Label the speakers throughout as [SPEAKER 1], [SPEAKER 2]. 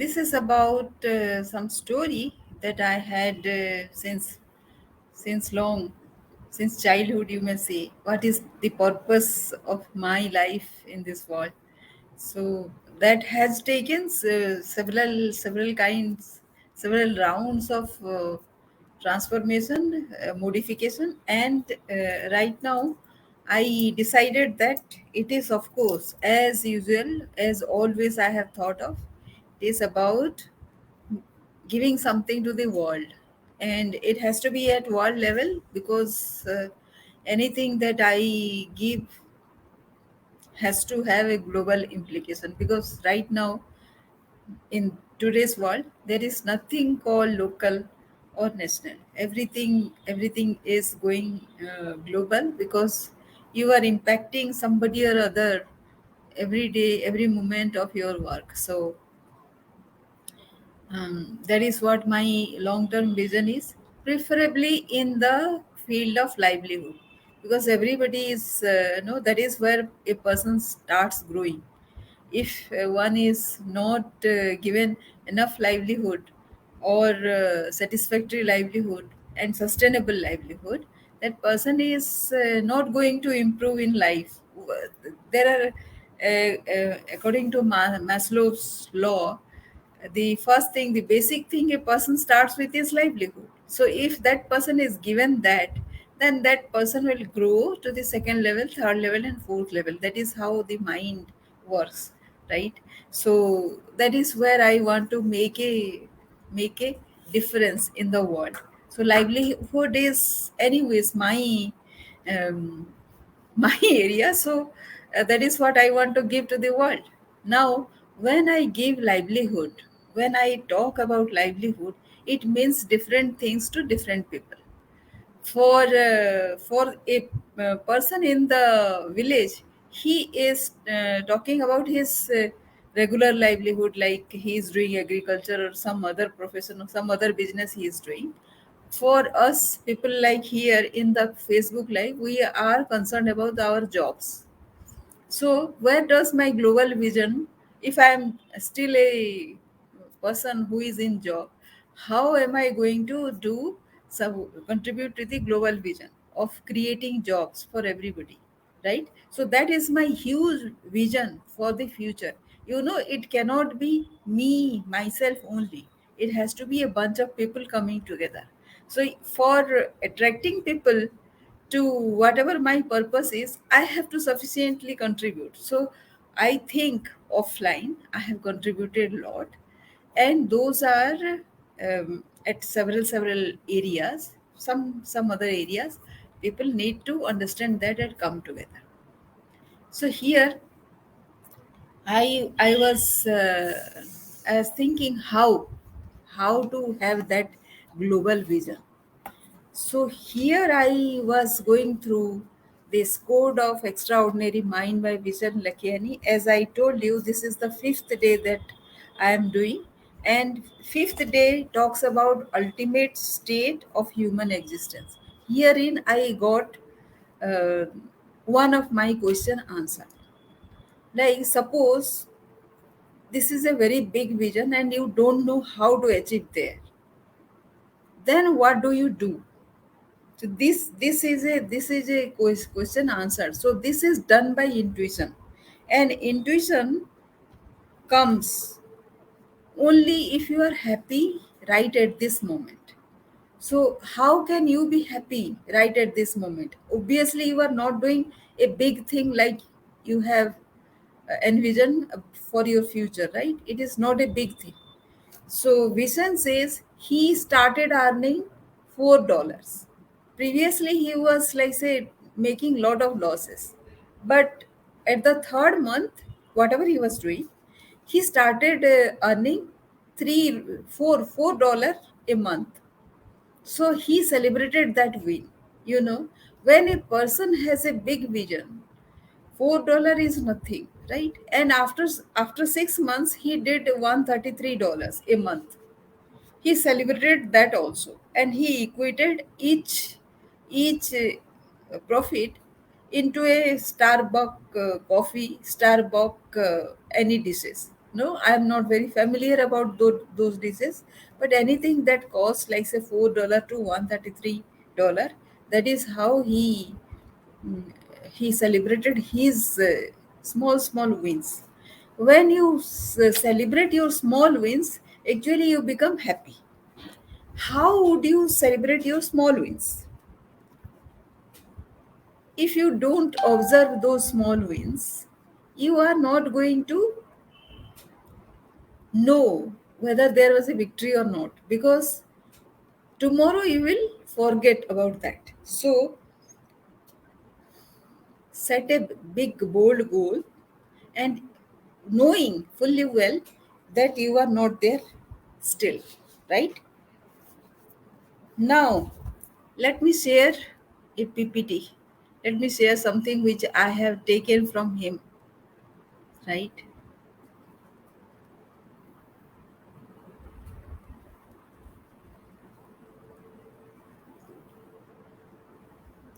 [SPEAKER 1] This is about some story that I had since long, since childhood. You may say, what is the purpose of my life in this world? So that has taken several kinds, several rounds of transformation, modification, and right now I decided that it is, of course, as usual, as always I have thought of, it is about giving something to the world, and it has to be at world level because anything that I give has to have a global implication, because right now in today's world there is nothing called local or national. Everything is going global, because you are impacting somebody or other every day, every moment of your work. So that is what my long term vision is, preferably in the field of livelihood, because everybody is that is where a person starts growing. If one is not given enough livelihood, or satisfactory livelihood and sustainable livelihood, that person is not going to improve in life. There are according to Maslow's law, the first thing, the basic thing a person starts with is livelihood. So if that person is given that, then that person will grow to the second level, third level, and fourth level. That is how the mind works, right? So that is where I want to make a difference in the world. So livelihood is anyways um, my area. So that is what I want to give to the world. Now when I give livelihood, when I talk about livelihood, it means different things to different people. For a person in the village, he is talking about his regular livelihood, like he is doing agriculture or some other profession or some other business he is doing. For us people, like here in the Facebook live, we are concerned about our jobs. So, where does my global vision, if I am still a person who is in job, how am I going to do some contribute to the global vision of creating jobs for everybody, right? So that is my huge vision for the future. It cannot be me myself only. It has to be a bunch of people coming together. So for attracting people to whatever my purpose is, I have to sufficiently contribute. So I think offline I have contributed a lot, and those are at several areas. Some other areas people need to understand that and come together. So here I was thinking how to have that global vision. So here I was going through this Code of Extraordinary Mind by Vishen Lakiani. As I told you, this is the fifth day that I am doing. And fifth day talks about ultimate state of human existence. Herein I got uh, one of my question answered. Like suppose this is a very big vision and you don't know how to achieve there. Then what do you do? So this is a question answered. So this is done by intuition, and intuition comes only if you are happy right at this moment. So how can you be happy right at this moment? Obviously, you are not doing a big thing like you have envisioned for your future, right? It is not a big thing. So Vishen says he started earning $4. Previously, he was like say making lot of losses, but at the third month, whatever he was doing, he started earning $4 a month. So he celebrated that win. When a person has a big vision, $4 is nothing, right? And after 6 months, he did $133 a month. He celebrated that also, and he equated each profit into a Starbucks coffee, Starbucks any dishes. No, I am not very familiar about those dishes, but anything that costs like say $4 to $133, that is how mm, he celebrated his small wins. When you celebrate your small wins, actually you become happy. How would you celebrate your small wins? If you don't observe those small wins, you are not going to know whether there was a victory or not, because tomorrow you will forget about that. So set a big bold goal, and knowing fully well that you are not there still, right? Now let me share a PPT. Let me share something which I have taken from him, right?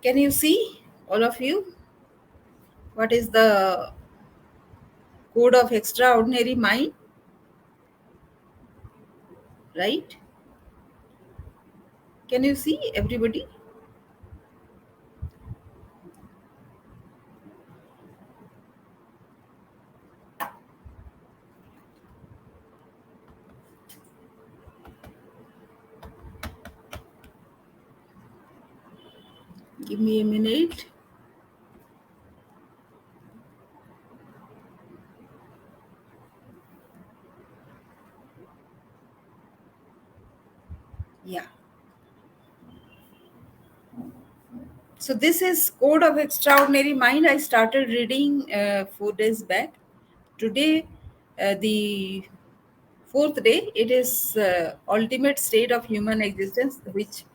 [SPEAKER 1] Can you see, all of you, what is the code of extraordinary mind, right? Can you see, everybody? Give me a minute. Yeah. So this is Code of Extraordinary Mind. I started reading 4 days back. Today, the fourth day, it is ultimate state of human existence, which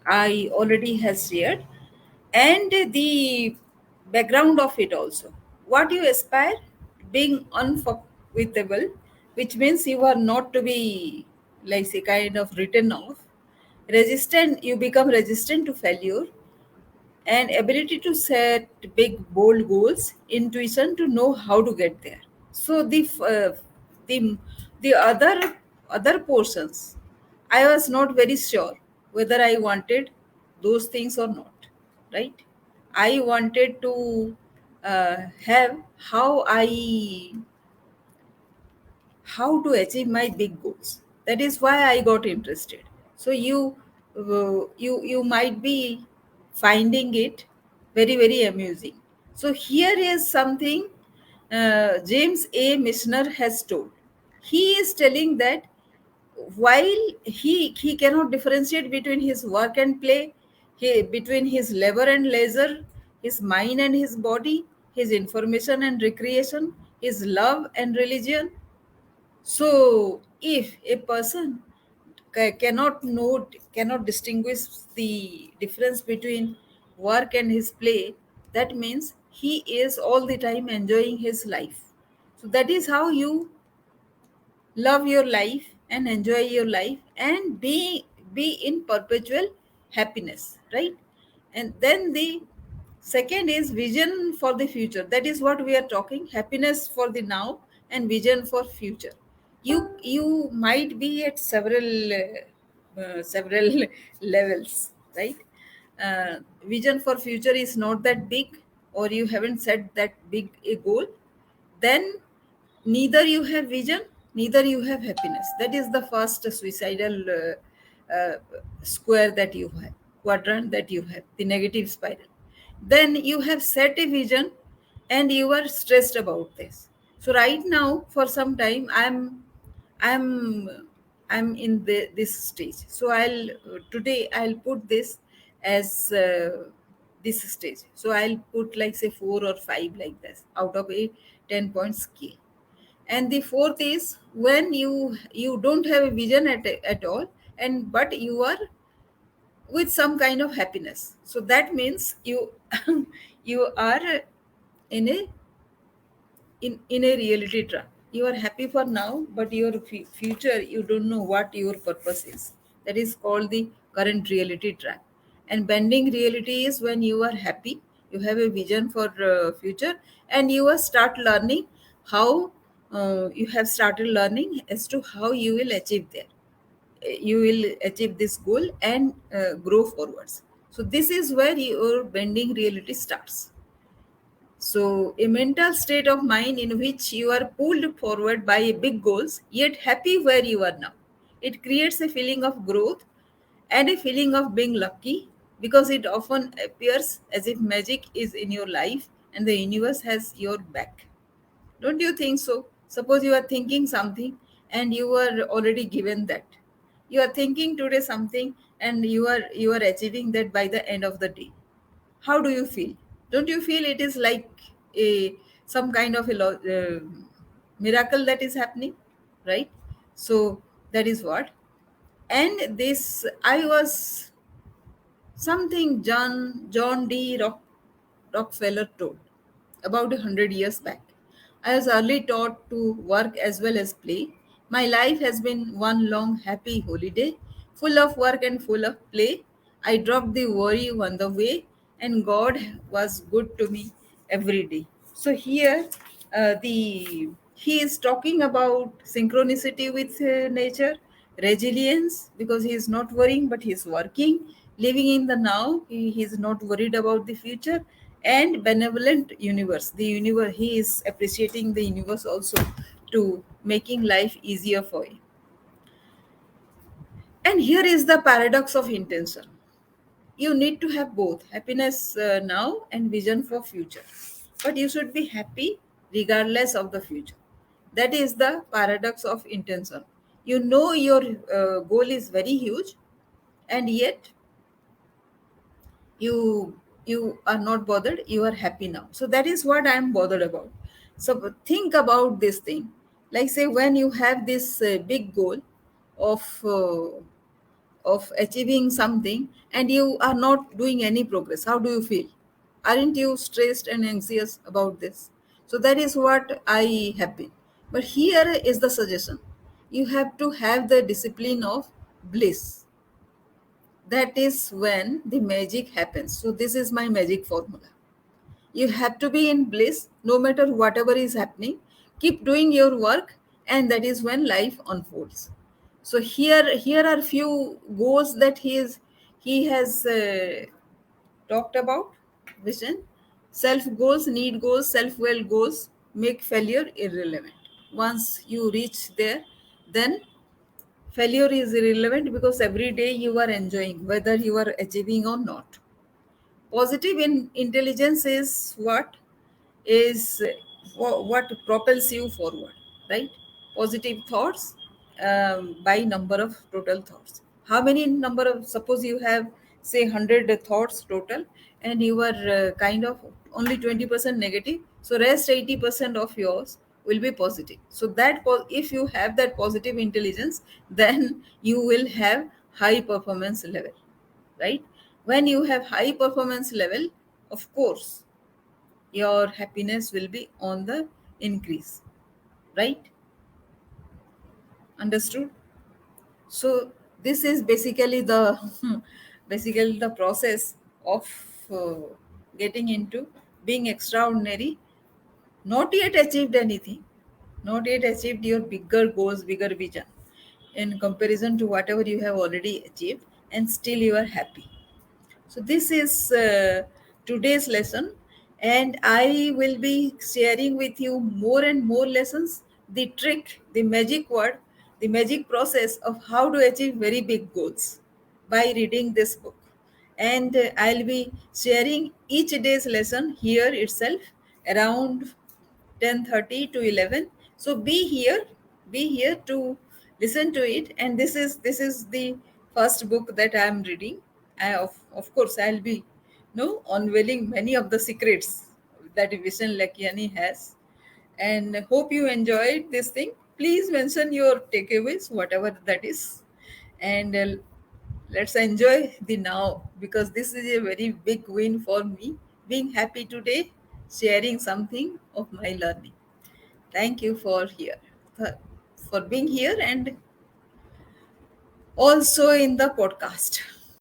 [SPEAKER 1] I already has shared, and the background of it also. What you aspire, being unforgettable, which means you are not to be like say kind of written off. Resistant, you become resistant to failure, and ability to set big bold goals, intuition to know how to get there. So the the other portions, I was not very sure whether I wanted those things or not, right? I wanted to have how to achieve my big goals. That is why I got interested. So you might be finding it very amusing. So here is something James A. Michener has told. He is telling that while he cannot differentiate between his work and play, between his labor and leisure, his mind and his body, his information and recreation, his love and religion. So, if a person cannot distinguish the difference between work and his play, that means he is all the time enjoying his life. So that is how you love your life and enjoy your life and be in perpetual happiness, right? And then the second is vision for the future. That is what we are talking, happiness for the now and vision for future. You might be at several levels, right? Vision for future is not that big, or you haven't set that big a goal, then neither you have vision, neither you have happiness. That is the first suicidal square that you have, quadrant that you have, the negative spiral. Then you have set a vision and you are stressed about this. So right now for some time i'm I'm in this stage. So today I'll put this as this stage. So I'll put like say 4 or 5 like this out of a 10-point scale. And the fourth is when you don't have a vision at all, and but you are with some kind of happiness. So that means you you are in a reality trap. You are happy for now, but your future, you don't know what your purpose is. That is called the current reality trap. And bending reality is when you are happy, you have a vision for future, and you are start learning how you have started learning as to how you will achieve there. You will achieve this goal and grow forwards. So this is where your bending reality starts. So, a mental state of mind in which you are pulled forward by big goals, yet happy where you are now. It creates a feeling of growth and a feeling of being lucky, because it often appears as if magic is in your life and the universe has your back. Don't you think so? Suppose you are thinking something and you are already given that. You are thinking today something and you are achieving that by the end of the day. How do you feel? Don't you feel it is like a some kind of a miracle that is happening, right? So that is what. And this I was something Rockefeller told about 100 years back. I was early taught to work as well as play. My life has been one long happy holiday, full of work and full of play. I dropped the worry on the way, and God was good to me every day. So here, the he is talking about synchronicity with nature, resilience, because he is not worrying but he is working, living in the now. He is not worried about the future, and benevolent universe. The universe, he is appreciating the universe also to making life easier for you. And here is the paradox of intention. You need to have both happiness now and vision for future, but you should be happy regardless of the future. That is the paradox of intention. You know your goal is very huge, and yet you are not bothered, you are happy now. So that is what I am bothered about. So think about this thing, like say when you have this big goal of achieving something and you are not doing any progress, how do you feel? Aren't you stressed and anxious about this? So that is what I have been. But here is the suggestion: you have to have the discipline of bliss. That is when the magic happens. So this is my magic formula. You have to be in bliss no matter whatever is happening. Keep doing your work, and that is when life unfolds. So here are few goals that he has talked about. Vision, self goals, need goals, self well goals make failure irrelevant. Once you reach there, then failure is irrelevant, because every day you are enjoying whether you are achieving or not. Positive intelligence is what propels you forward, right? Positive thoughts by number of total thoughts. How many number of, suppose you have say 100 thoughts total, and you are kind of only 20% negative, so rest 80% of yours will be positive. So that if you have that positive intelligence, then you will have high performance level, right? When you have high performance level, of course your happiness will be on the increase, right? Understood? So this is basically the basically the process of uh, getting into being extraordinary, not yet achieved anything, not yet achieved your bigger goals, bigger vision in comparison to whatever you have already achieved, and still you are happy. So this is today's lesson, and I will be sharing with you more and more lessons, the trick, the magic word, the magic process of how to achieve very big goals by reading this book. And I'll be sharing each day's lesson here itself around 10:30 to 11. So be here to listen to it. And this is the first book that I am reading. Of course I'll be unveiling many of the secrets that Vishen Lakiani has. And hope you enjoyed this thing. Please mention your takeaways, whatever that is. And let's enjoy the now, because this is a very big win for me. Being happy today, sharing something of my learning. Thank you for being here and also in the podcast.